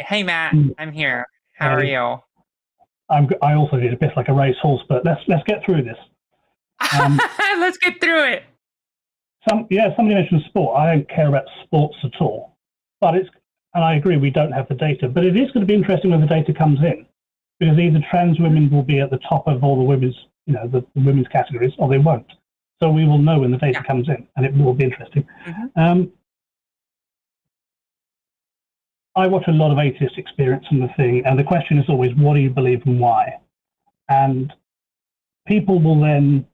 Hey, Matt, Mm. I'm here. How are Hey, you? I also did a bit like a racehorse, but let's get through this. Um, Let's get through it. somebody mentioned sport. I don't care about sports at all, but and I agree we don't have the data, but it is going to be interesting when the data comes in, because either trans women will be at the top of all the women's, the women's categories, or they won't. So we will know when the data Yeah. comes in, and it will be interesting. Hmm. Um, I watch a lot of atheist experience in the thing, and the question is always, what do you believe and why? And people will then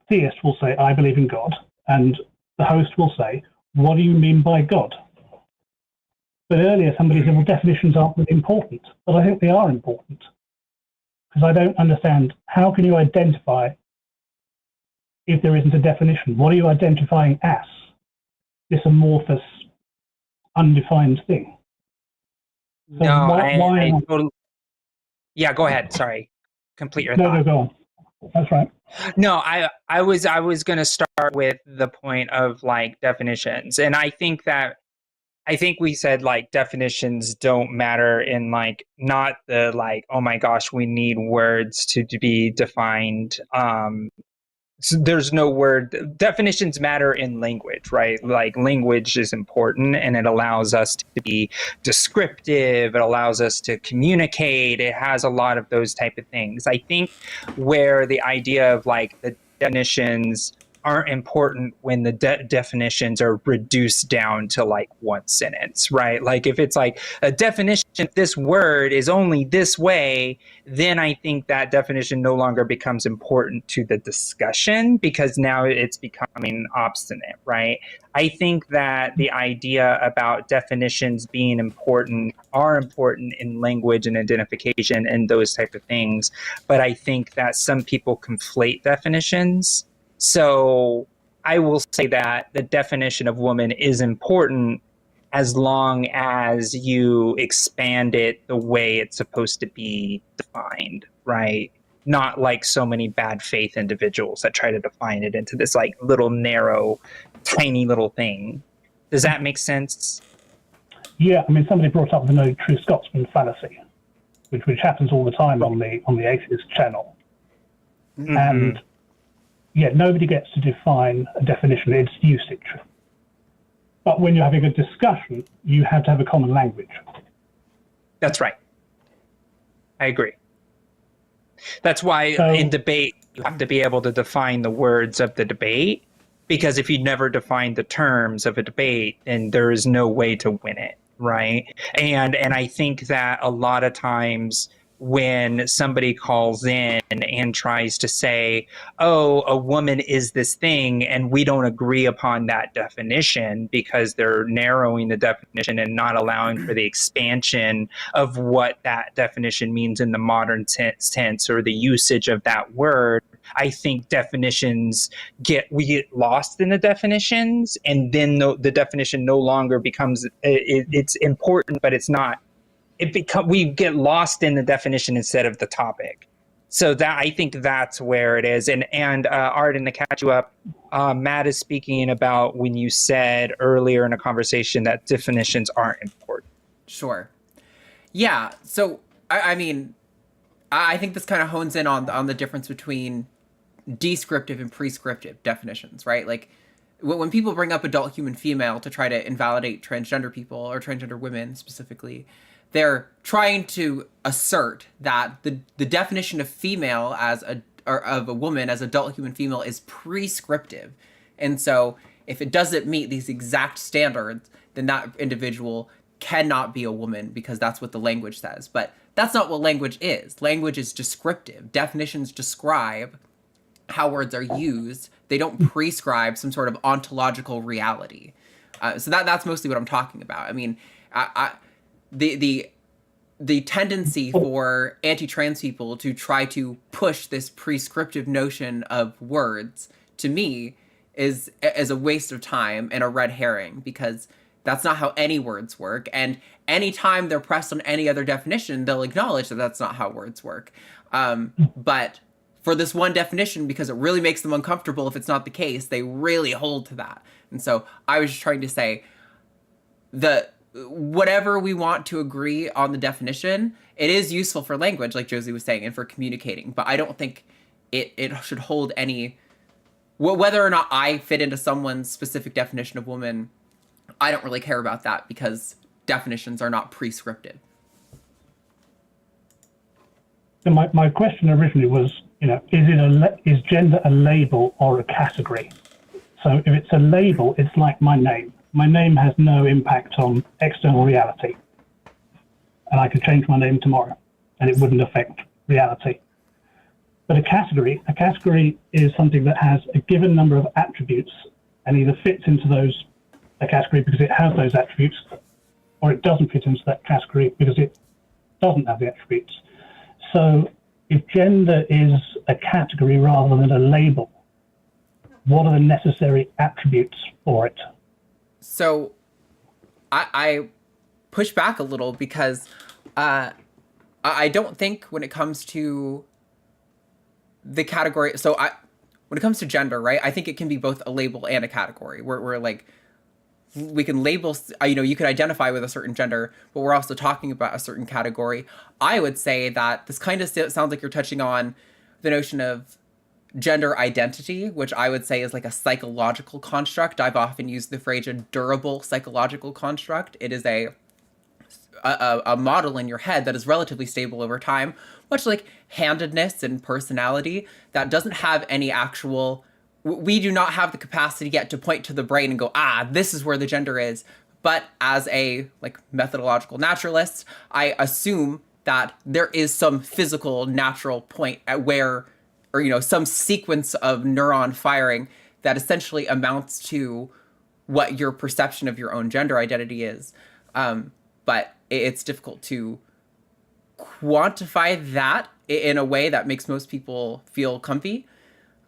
theist will say, I believe in God, and the host will say, what do you mean by God? But earlier somebody said, well, definitions aren't really important, but I think they are important, because I don't understand, how can you identify if there isn't a definition? What are you identifying as? This amorphous, undefined thing. So No, I totally. Yeah, go ahead. Sorry. Complete your no, thought. go on. That's right. No, I was gonna start with the point of like definitions, and I think we said like definitions don't matter in like not the like, oh my gosh, we need words to be defined. So there's no word definitions matter in language, right? Like language is important and it allows us to be descriptive, it allows us to communicate, it has a lot of those type of things. I think where the idea of like the definitions aren't important when the definitions are reduced down to like one sentence, right? Like if it's like a definition, this word is only this way, then I think that definition no longer becomes important to the discussion because now it's becoming obstinate, right? I think that the idea about definitions being important are important in language and identification and those type of things, but I think that some people conflate definitions. So I will say that the definition of woman is important as long as you expand it the way it's supposed to be defined, right? Not like so many bad faith individuals that try to define it into this like little narrow, tiny little thing. Does that make sense? Yeah, I mean, somebody brought up the no true Scotsman fallacy, which happens all the time on the atheist channel. Mm-hmm. And yeah, nobody gets to define a definition, it's usage. But when you're having a discussion, you have to have a common language. That's right. I agree. That's why in debate, you have to be able to define the words of the debate, because if you never define the terms of a debate, then there is no way to win it, right? And I think that a lot of times when somebody calls in and tries to say, oh, a woman is this thing, and we don't agree upon that definition because they're narrowing the definition and not allowing for the expansion of what that definition means in the modern tense or the usage of that word. I think we get lost in the definitions, and then the definition no longer becomes it's important, but it's not. We get lost in the definition instead of the topic. So that I think that's where it is. And Arden, to catch you up, Matt is speaking about when you said earlier in a conversation that definitions aren't important. Sure. Yeah. So I mean, I think this kind of hones in on the difference between descriptive and prescriptive definitions, right? Like when people bring up adult human female to try to invalidate transgender people or transgender women specifically, they're trying to assert that the definition of female or of a woman as adult human female is prescriptive. And so if it doesn't meet these exact standards, then that individual cannot be a woman because that's what the language says. But that's not what language is. Language is descriptive. Definitions describe how words are used. They don't prescribe some sort of ontological reality. So that's mostly what I'm talking about. I mean, the tendency for anti-trans people to try to push this prescriptive notion of words, to me, is a waste of time and a red herring, because that's not how any words work. And anytime they're pressed on any other definition, they'll acknowledge that that's not how words work. But for this one definition, because it really makes them uncomfortable if it's not the case, they really hold to that. And so I was just trying to say the whatever we want to agree on the definition, it is useful for language, like Josie was saying, and for communicating. But I don't think it should hold any, whether or not I fit into someone's specific definition of woman, I don't really care about that because definitions are not prescriptive. So my question originally was, is gender a label or a category? So if it's a label, it's like my name. My name has no impact on external reality. And I could change my name tomorrow and it wouldn't affect reality. But a category is something that has a given number of attributes and either fits into a category because it has those attributes, or it doesn't fit into that category because it doesn't have the attributes. So if gender is a category rather than a label, what are the necessary attributes for it? So I push back a little because I don't think when it comes to the category, when it comes to gender, right, I think it can be both a label and a category where like we can label, you can identify with a certain gender, but we're also talking about a certain category. I would say that this kind of sounds like you're touching on the notion of gender identity, which I would say is like a psychological construct. I've often used the phrase a durable psychological construct. It is a model in your head that is relatively stable over time, much like handedness and personality, that doesn't have any actual, we do not have the capacity yet to point to the brain and go, this is where the gender is. But as a like methodological naturalist, I assume that there is some physical natural point at where, or some sequence of neuron firing that essentially amounts to what your perception of your own gender identity is. But it's difficult to quantify that in a way that makes most people feel comfy.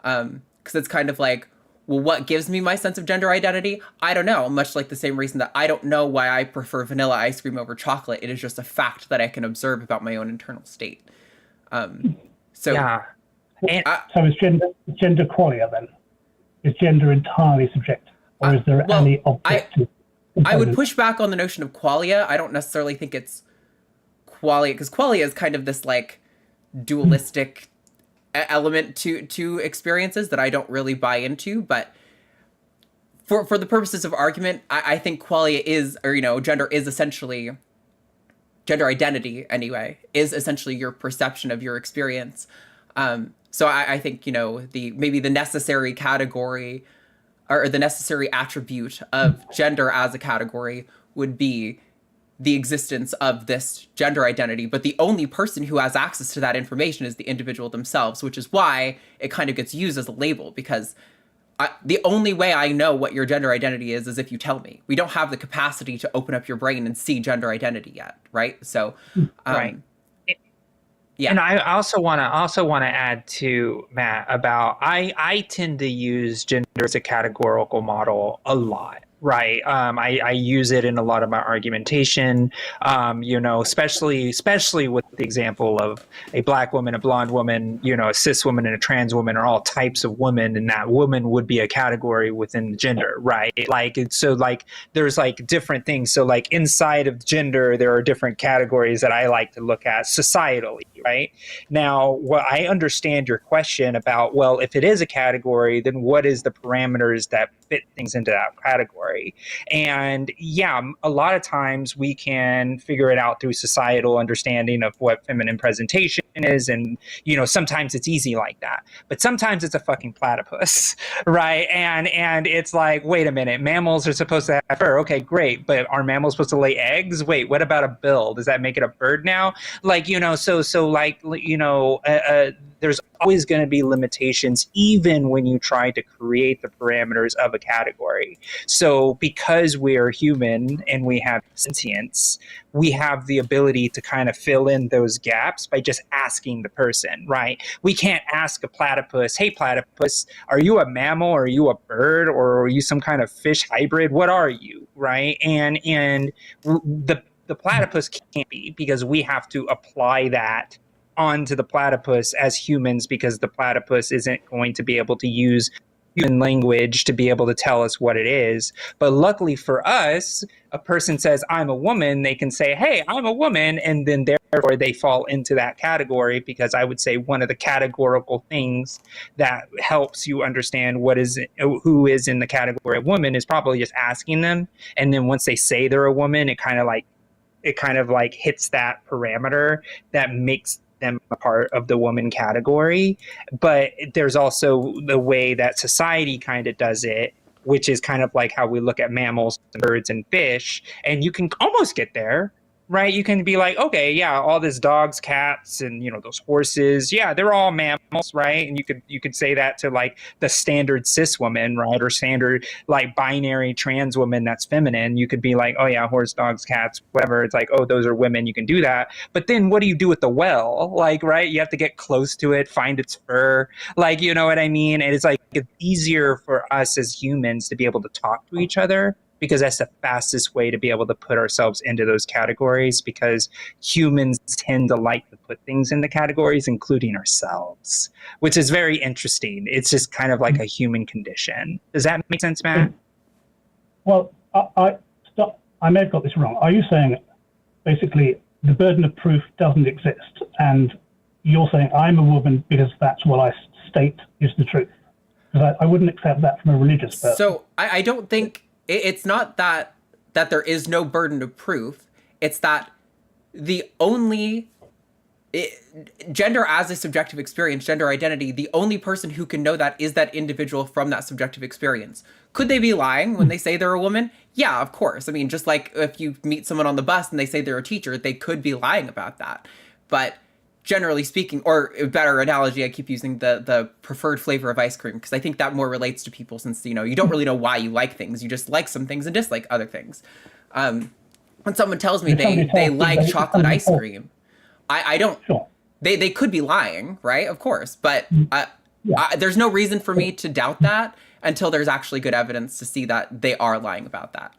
Because it's kind of like, well, what gives me my sense of gender identity? I don't know. Much like the same reason that I don't know why I prefer vanilla ice cream over chocolate. It is just a fact that I can observe about my own internal state. So Yeah. And So is gender qualia then? Is gender entirely subjective? Or is there any objective component? I would push back on the notion of qualia. I don't necessarily think it's qualia, because qualia is kind of this like dualistic element to experiences that I don't really buy into. But for the purposes of argument, I think qualia is, or gender is essentially, gender identity anyway, is essentially your perception of your experience. So I think, maybe the necessary category or the necessary attribute of gender as a category would be the existence of this gender identity. But the only person who has access to that information is the individual themselves, which is why it kind of gets used as a label, because the only way I know what your gender identity is if you tell me. We don't have the capacity to open up your brain and see gender identity yet, right? So, right. Yeah. And I also want to add to Matt about I tend to use gender as a categorical model a lot. Right. I use it in a lot of my argumentation, especially with the example of a black woman, a blonde woman, a cis woman and a trans woman are all types of women. And that woman would be a category within gender. Right. There's like different things. So like inside of gender, there are different categories that I like to look at societally. Right. Now, what I understand your question about, well, if it is a category, then what is the parameters that fit things into that category? And yeah, a lot of times we can figure it out through societal understanding of what feminine presentation is. And, sometimes it's easy like that, but sometimes it's a fucking platypus, right? And it's like, wait a minute, mammals are supposed to have fur. Okay, great. But are mammals supposed to lay eggs? Wait, what about a bill? Does that make it a bird now? There's always going to be limitations, even when you try to create the parameters of a category. So because we are human and we have sentience, we have the ability to kind of fill in those gaps by just asking the person, right? We can't ask a platypus, hey, platypus, are you a mammal? Or are you a bird? Or are you some kind of fish hybrid? What are you, right? And the platypus can't be, because we have to apply that onto the platypus as humans, because the platypus isn't going to be able to use human language to be able to tell us what it is. But luckily for us, a person says, I'm a woman, they can say, hey, I'm a woman, and then therefore they fall into that category, because I would say one of the categorical things that helps you understand who is in the category of woman is probably just asking them. And then once they say they're a woman, it kind of like hits that parameter that makes them a part of the woman category. But there's also the way that society kind of does it, which is kind of like how we look at mammals and birds and fish. And you can almost get there, right? You can be like, okay, yeah, all this dogs, cats, and those horses, yeah, they're all mammals, right? And you could say that to like the standard cis woman, right? Or standard like binary trans woman that's feminine. You could be like, oh yeah, horse, dogs, cats, whatever. It's like, oh, those are women. You can do that. But then what do you do with the whale? Like, right? You have to get close to it, find its fur. Like, you know what I mean? And it's like, it's easier for us as humans to be able to talk to each other, because that's the fastest way to be able to put ourselves into those categories, because humans tend to like to put things into categories, including ourselves, which is very interesting. It's just kind of like a human condition. Does that make sense, Matt? Well, I may have got this wrong. Are you saying basically the burden of proof doesn't exist, and you're saying I'm a woman because that's what I state is the truth? Because I wouldn't accept that from a religious person. So I don't think... It's not that there is no burden of proof. It's that gender as a subjective experience, gender identity, the only person who can know that is that individual from that subjective experience. Could they be lying when they say they're a woman? Yeah, of course. I mean, just like if you meet someone on the bus and they say they're a teacher, they could be lying about that. But generally speaking, or a better analogy, I keep using the preferred flavor of ice cream, because I think that more relates to people, since you don't really know why you like things. You just like some things and dislike other things. When someone tells me they like chocolate ice cream, I don't. Sure. They could be lying, right? Of course, but there's no reason for me to doubt that until there's actually good evidence to see that they are lying about that.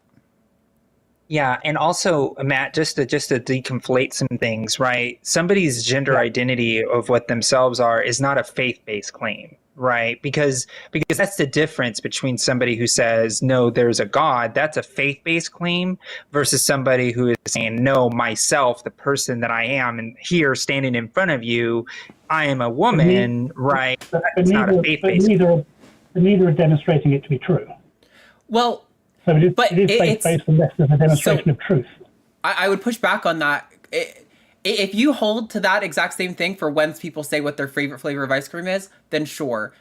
Yeah, and also, Matt, just to deconflate some things, right? Somebody's gender identity of what themselves are is not a faith-based claim, right? Because that's the difference between somebody who says, no, there's a God, that's a faith-based claim, versus somebody who is saying, no, myself, the person that I am, and here standing in front of you, I am a woman, right? It's not a faith-based claim. Neither are demonstrating it to be true. Well, so it is faith-based unless there's a demonstration of truth. I would push back on that. If you hold to that exact same thing for when people say what their favorite flavor of ice cream is, then sure.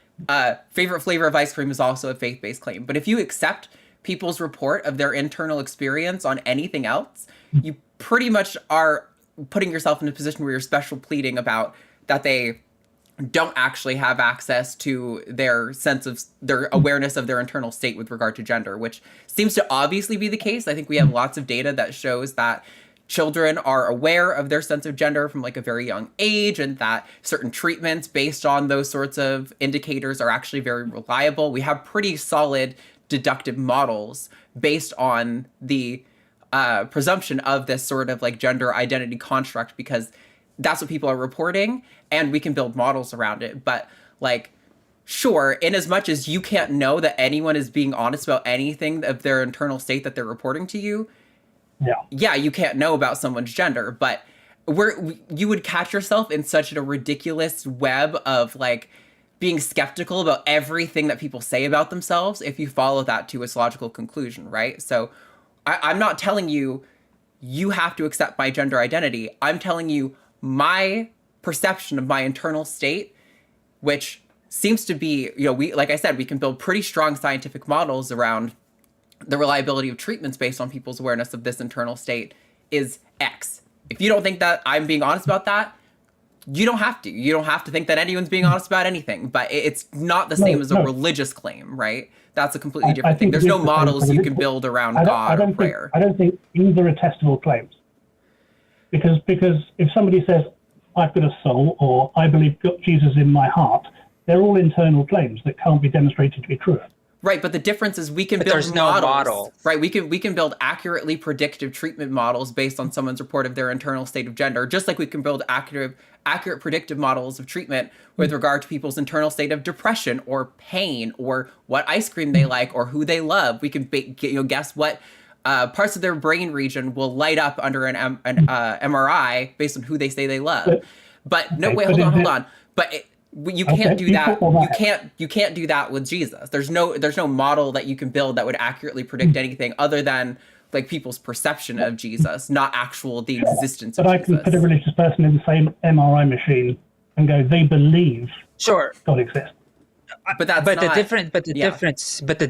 Favorite flavor of ice cream is also a faith-based claim. But if you accept people's report of their internal experience on anything else, you pretty much are putting yourself in a position where you're special pleading about that they don't actually have access to their awareness of their internal state with regard to gender, which seems to obviously be the case. I think we have lots of data that shows that children are aware of their sense of gender from like a very young age, and that certain treatments based on those sorts of indicators are actually very reliable. We have pretty solid deductive models based on the presumption of this sort of like gender identity construct, because that's what people are reporting, and we can build models around it. But like, sure, in as much as you can't know that anyone is being honest about anything of their internal state that they're reporting to you, yeah, you can't know about someone's gender. But you would catch yourself in such a ridiculous web of like being skeptical about everything that people say about themselves if you follow that to its logical conclusion, right? So I'm not telling you have to accept my gender identity. I'm telling you my perception of my internal state, which seems to be, like I said, we can build pretty strong scientific models around the reliability of treatments based on people's awareness of this internal state, is X. If you don't think that I'm being honest about that, you don't have to. You don't have to think that anyone's being honest about anything, but it's not the same as a religious claim, right? That's a completely different thing. There's no models you can build around God or prayer. I don't think either are testable claims. Because if somebody says, I've got a soul, or I believe Jesus in my heart, they're all internal claims that can't be demonstrated to be true. Right, but the difference is we can build there's no model. Right, we can build accurately predictive treatment models based on someone's report of their internal state of gender, just like we can build accurate predictive models of treatment with regard to people's internal state of depression or pain or what ice cream they like or who they love. We can guess what parts of their brain region will light up under an MRI based on who they say they love. But no, wait, hold on. But you can't do that. You can't do that with Jesus. There's no model that you can build that would accurately predict anything other than like people's perception of Jesus, not the existence of Jesus. But I can put a religious person in the same MRI machine and go, they believe God exists. The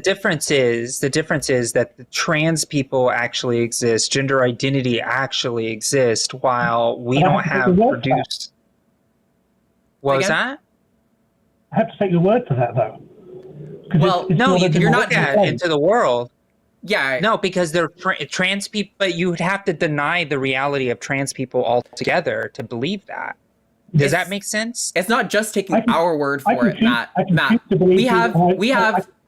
difference is that the trans people actually exist, gender identity actually exists, while we don't have produced. What was that? I have to take your word for that, though. Well, no, you're not into the world. Yeah. No, because they're trans people, but you would have to deny the reality of trans people altogether to believe that. Does that make sense? It's not just taking our word for it, Matt.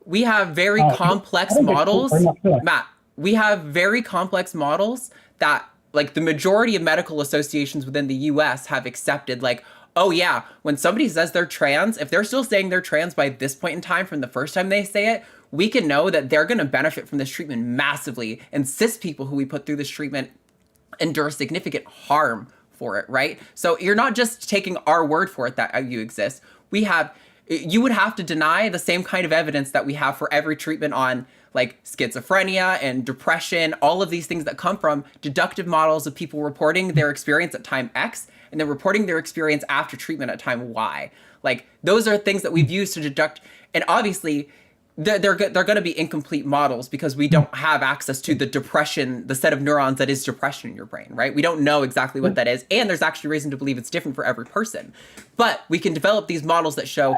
We have very complex models. Matt, we have very complex models that, like, the majority of medical associations within the U.S. have accepted, like, oh yeah, when somebody says they're trans, if they're still saying they're trans by this point in time from the first time they say it, we can know that they're going to benefit from this treatment massively. And cis people who we put through this treatment endure significant harm for it, right? So you're not just taking our word for it that you exist. You would have to deny the same kind of evidence that we have for every treatment on like schizophrenia and depression, all of these things that come from deductive models of people reporting their experience at time X and then reporting their experience after treatment at time Y. Like, those are things that we've used to deduct, and obviously they're going to be incomplete models because we don't have access to the set of neurons that is depression in your brain, right? We don't know exactly what that is, and there's actually reason to believe it's different for every person. But we can develop these models that show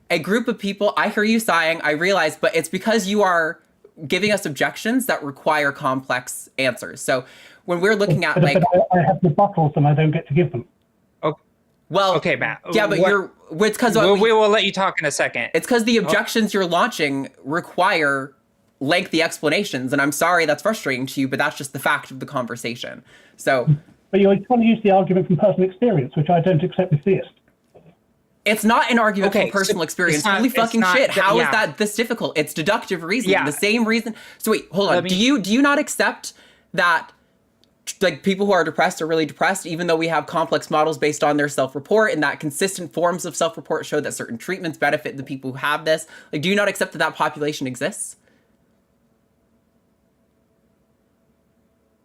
a group of people. I hear you sighing, I realize, but it's because you are giving us objections that require complex answers. So when we're looking at, like, I have rebuttals and I don't get to give them. Well, okay, Matt. Yeah, but it's because we will let you talk in a second. It's because the objections you're launching require lengthy explanations, and I'm sorry that's frustrating to you, but that's just the fact of the conversation. So, but you're trying to use the argument from personal experience, which I don't accept with theists. It's not an argument from personal experience. Holy fucking shit! How is that this difficult? It's deductive reasoning. Yeah. The same reason. So wait, hold on. Do you not accept that, like, people who are depressed are really depressed, even though we have complex models based on their self-report, and that consistent forms of self-report show that certain treatments benefit the people who have this? Like, do you not accept that population exists?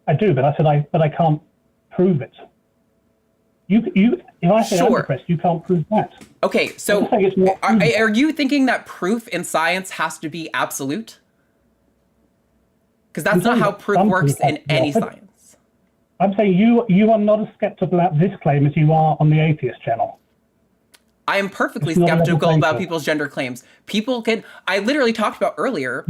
I do, but I can't prove it. If I say I'm depressed, you can't prove that. Okay, so are you thinking that proof in science has to be absolute? Because that's not how proof works in any science. I'm saying you are not as skeptical about this claim as you are on the Atheist channel. I am perfectly skeptical about people's gender claims. I literally talked about earlier,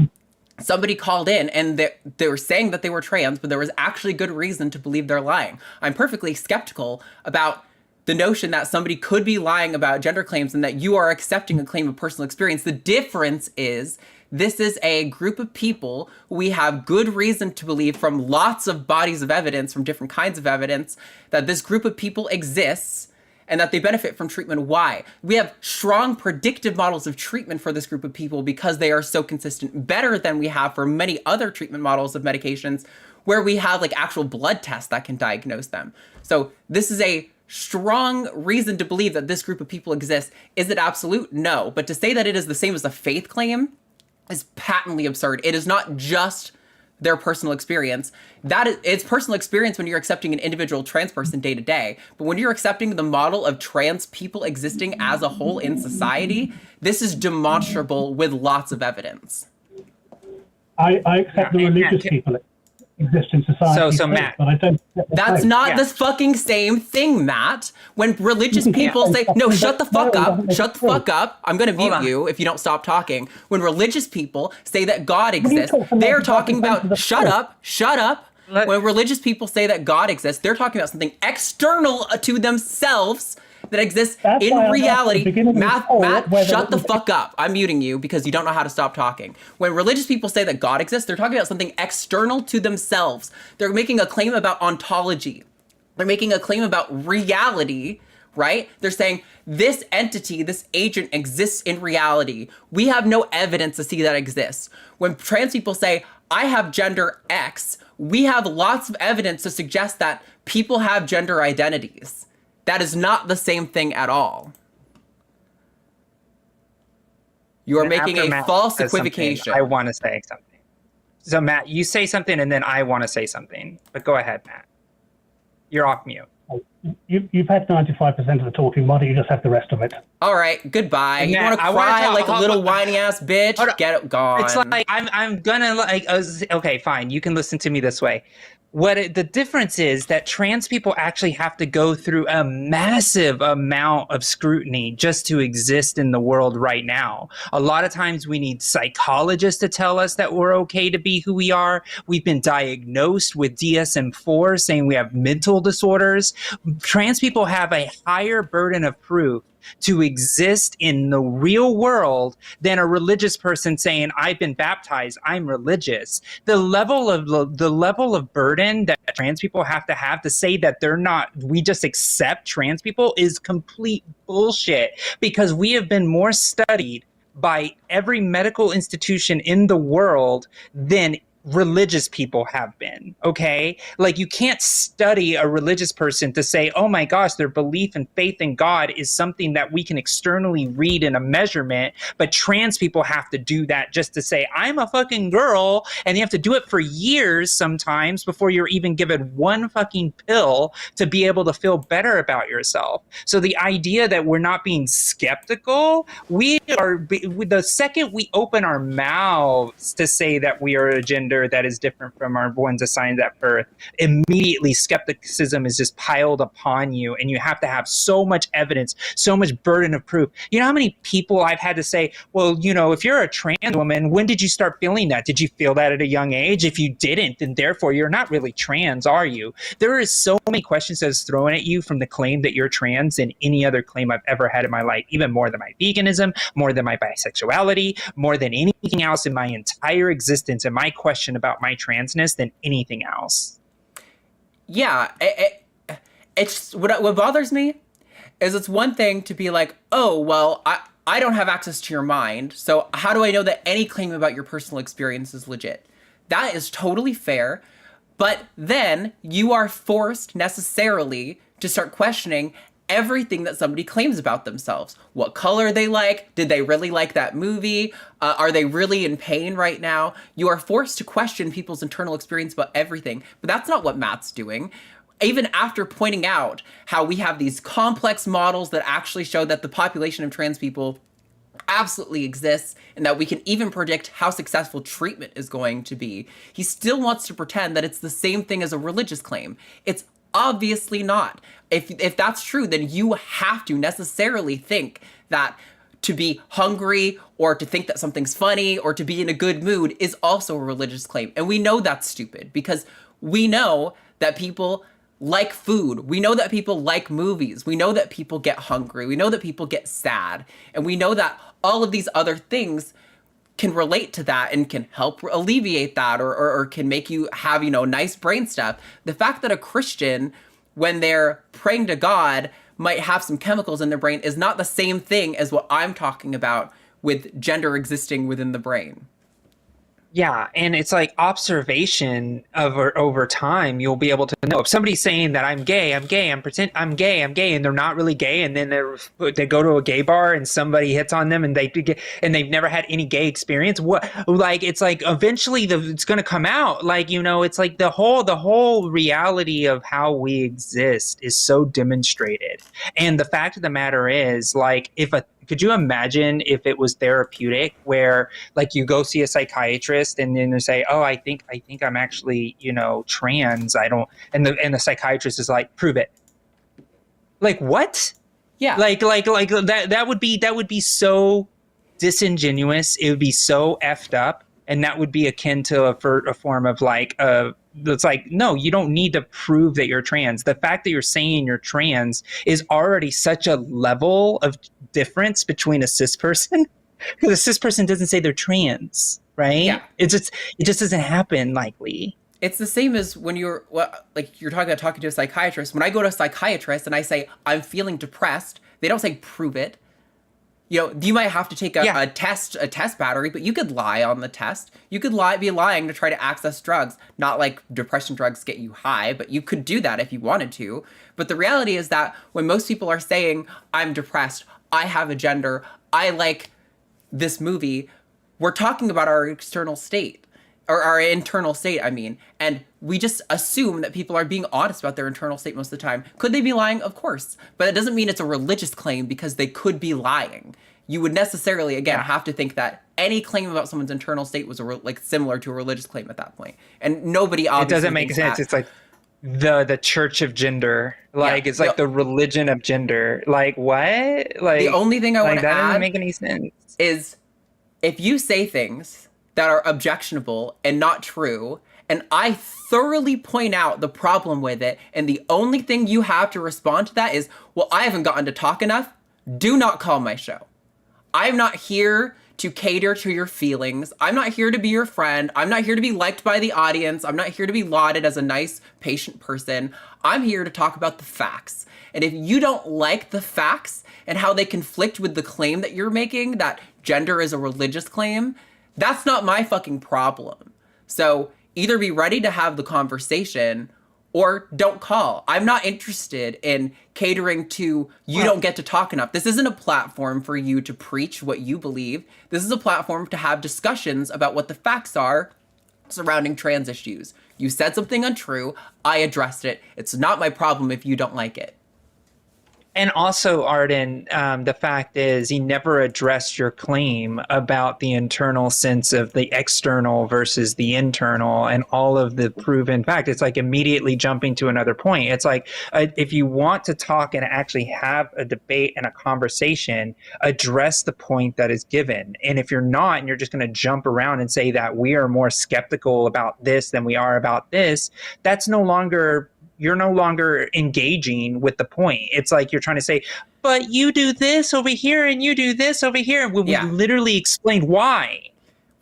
somebody called in and they were saying that they were trans, but there was actually good reason to believe they're lying. I'm perfectly skeptical about the notion that somebody could be lying about gender claims and that you are accepting a claim of personal experience. The difference is, this is a group of people we have good reason to believe from lots of bodies of evidence, from different kinds of evidence, that this group of people exists and that they benefit from treatment. Why? We have strong predictive models of treatment for this group of people because they are so consistent, better than we have for many other treatment models of medications where we have, like, actual blood tests that can diagnose them. So this is a strong reason to believe that this group of people exists. Is it absolute? No. But to say that it is the same as a faith claim is patently absurd. It is not just their personal experience. It's personal experience when you're accepting an individual trans person day to day. But when you're accepting the model of trans people existing as a whole in society, this is demonstrable with lots of evidence. I accept the religious people exist in society. So Matt, but I don't. That's not the fucking same thing, Matt. When religious people say, no, shut the fuck up, shut the fuck up. I'm going to mute you if you don't stop talking. When religious people say that God exists, they're talking about, shut up. When religious people say that God exists, they're talking about something external to themselves that exists That's in why I asked at the reality. beginning of the Matt, talk whether shut it the was- fuck up. I'm muting you because you don't know how to stop talking. When religious people say that God exists, they're talking about something external to themselves. They're making a claim about ontology. They're making a claim about reality, right? They're saying this entity, this agent exists in reality. We have no evidence to see that exists. When trans people say, I have gender X, we have lots of evidence to suggest that people have gender identities. That is not the same thing at all. You are making a false equivocation. I want to say something. So Matt, you say something and then I want to say something. But go ahead, Matt. You're off mute. You've had 95% of the talking. Why don't you just have the rest of it? All right, goodbye. And you Matt, want to I wanna cry talk- like a little whiny ass bitch? Get it gone. It's like I'm gonna like okay, fine. You can listen to me this way. The difference is that trans people actually have to go through a massive amount of scrutiny just to exist in the world right now. A lot of times we need psychologists to tell us that we're okay to be who we are. We've been diagnosed with DSM-4 saying we have mental disorders. Trans people have a higher burden of proof to exist in the real world than a religious person saying, I've been baptized, I'm religious. The level of burden that trans people have to say that they're not, we just accept trans people is complete bullshit, because we have been more studied by every medical institution in the world than religious people have been. Okay, like you can't study a religious person to say, oh my gosh, their belief and faith in God is something that we can externally read in a measurement, but trans people have to do that just to say, I'm a fucking girl, and you have to do it for years sometimes before you're even given one fucking pill to be able to feel better about yourself. So the idea that we're not being skeptical, we are, the second we open our mouths to say that we are a gender that is different from our ones assigned at birth, immediately skepticism is just piled upon you, and you have to have so much evidence, so much burden of proof. You know how many people I've had to say, well, you know, if you're a trans woman, when did you start feeling that? Did you feel that at a young age? If you didn't, then therefore you're not really trans, are you? There is so many questions that's thrown at you from the claim that you're trans than any other claim I've ever had in my life, even more than my veganism, more than my bisexuality, more than anything else in my entire existence, and my question about my transness than anything else. Yeah, it's what bothers me is it's one thing to be like, oh, well, I don't have access to your mind, so how do I know that any claim about your personal experience is legit? That is totally fair, but then you are forced necessarily to start questioning everything that somebody claims about themselves. What color they like? Did they really like that movie? Are they really in pain right now? You are forced to question people's internal experience about everything, but that's not what Matt's doing. Even after pointing out how we have these complex models that actually show that the population of trans people absolutely exists and that we can even predict how successful treatment is going to be, he still wants to pretend that it's the same thing as a religious claim. It's obviously not. If that's true, then you have to necessarily think that to be hungry or to think that something's funny or to be in a good mood is also a religious claim. And we know that's stupid because we know that people like food. We know that people like movies. We know that people get hungry. We know that people get sad. And we know that all of these other things can relate to that and can help alleviate that or can make you have, you know, nice brain stuff. The fact that a Christian, when they're praying to God, might have some chemicals in their brain is not the same thing as what I'm talking about with gender existing within the brain. Yeah, and it's like observation over time, you'll be able to know. If somebody's saying that I'm gay, I'm gay, I'm gay, and they're not really gay, and then they go to a gay bar and somebody hits on them and they've never had any gay experience. What, like, it's like eventually it's going to come out. Like, you know, it's like the whole reality of how we exist is so demonstrated. And the fact of the matter is, like, could you imagine if it was therapeutic where, like, you go see a psychiatrist and then they say, oh, I think I'm actually, you know, trans. I don't, and the psychiatrist is like, prove it. Like, what? Yeah. Like that would be so disingenuous. It would be so effed up. And that would be akin to a form of like it's like, no, you don't need to prove that you're trans. The fact that you're saying you're trans is already such a level of difference between a cis person, because a cis person doesn't say they're trans, right? Yeah. It just doesn't happen likely. It's the same as when you're talking about talking to a psychiatrist. When I go to a psychiatrist and I say I'm feeling depressed, they don't say prove it. You know, you might have to take a test battery, but you could lie on the test. You could be lying to try to access drugs. Not like depression drugs get you high, but you could do that if you wanted to. But the reality is that when most people are saying, I'm depressed, I have a gender, I like this movie, we're talking about our external state. Or our internal state, I mean. And we just assume that people are being honest about their internal state most of the time. Could they be lying? Of course. But it doesn't mean it's a religious claim because they could be lying. You would necessarily, again, have to think that any claim about someone's internal state was similar to a religious claim at that point. And nobody obviously It doesn't make sense. That. It's like the church of gender. Like, it's like the religion of gender. Like, what? Like, the only thing I want to add doesn't make any sense. Is if you say things that are objectionable and not true, and I thoroughly point out the problem with it, and the only thing you have to respond to that is, well, I haven't gotten to talk enough, do not call my show. I'm not here to cater to your feelings. I'm not here to be your friend. I'm not here to be liked by the audience. I'm not here to be lauded as a nice, patient person. I'm here to talk about the facts. And if you don't like the facts and how they conflict with the claim that you're making, that gender is a religious claim, that's not my fucking problem. So either be ready to have the conversation or don't call. I'm not interested in catering to you don't get to talk enough. This isn't a platform for you to preach what you believe. This is a platform to have discussions about what the facts are surrounding trans issues. You said something untrue. I addressed it. It's not my problem if you don't like it. And also, Arden, the fact is he never addressed your claim about the internal sense of the external versus the internal and all of the proven fact. It's like immediately jumping to another point. It's like if you want to talk and actually have a debate and a conversation, address the point that is given. And if you're not, and you're just going to jump around and say that we are more skeptical about this than we are about this, that's no longer... You're no longer engaging with the point. It's like you're trying to say, but you do this over here and you do this over here. When we literally explained why.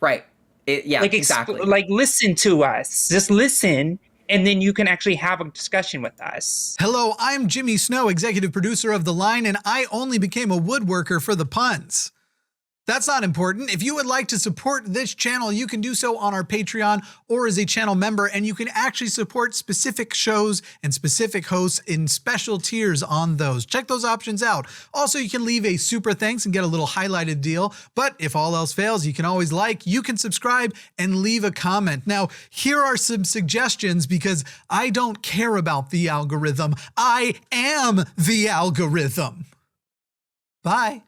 Right. Exactly. Like, listen to us. Just listen. And then you can actually have a discussion with us. Hello, I'm Jimmy Snow, executive producer of The Line, and I only became a woodworker for the puns. That's not important. If you would like to support this channel, you can do so on our Patreon or as a channel member, and you can actually support specific shows and specific hosts in special tiers on those. Check those options out. Also, you can leave a super thanks and get a little highlighted deal. But if all else fails, you can always you can subscribe and leave a comment. Now, here are some suggestions because I don't care about the algorithm. I am the algorithm. Bye.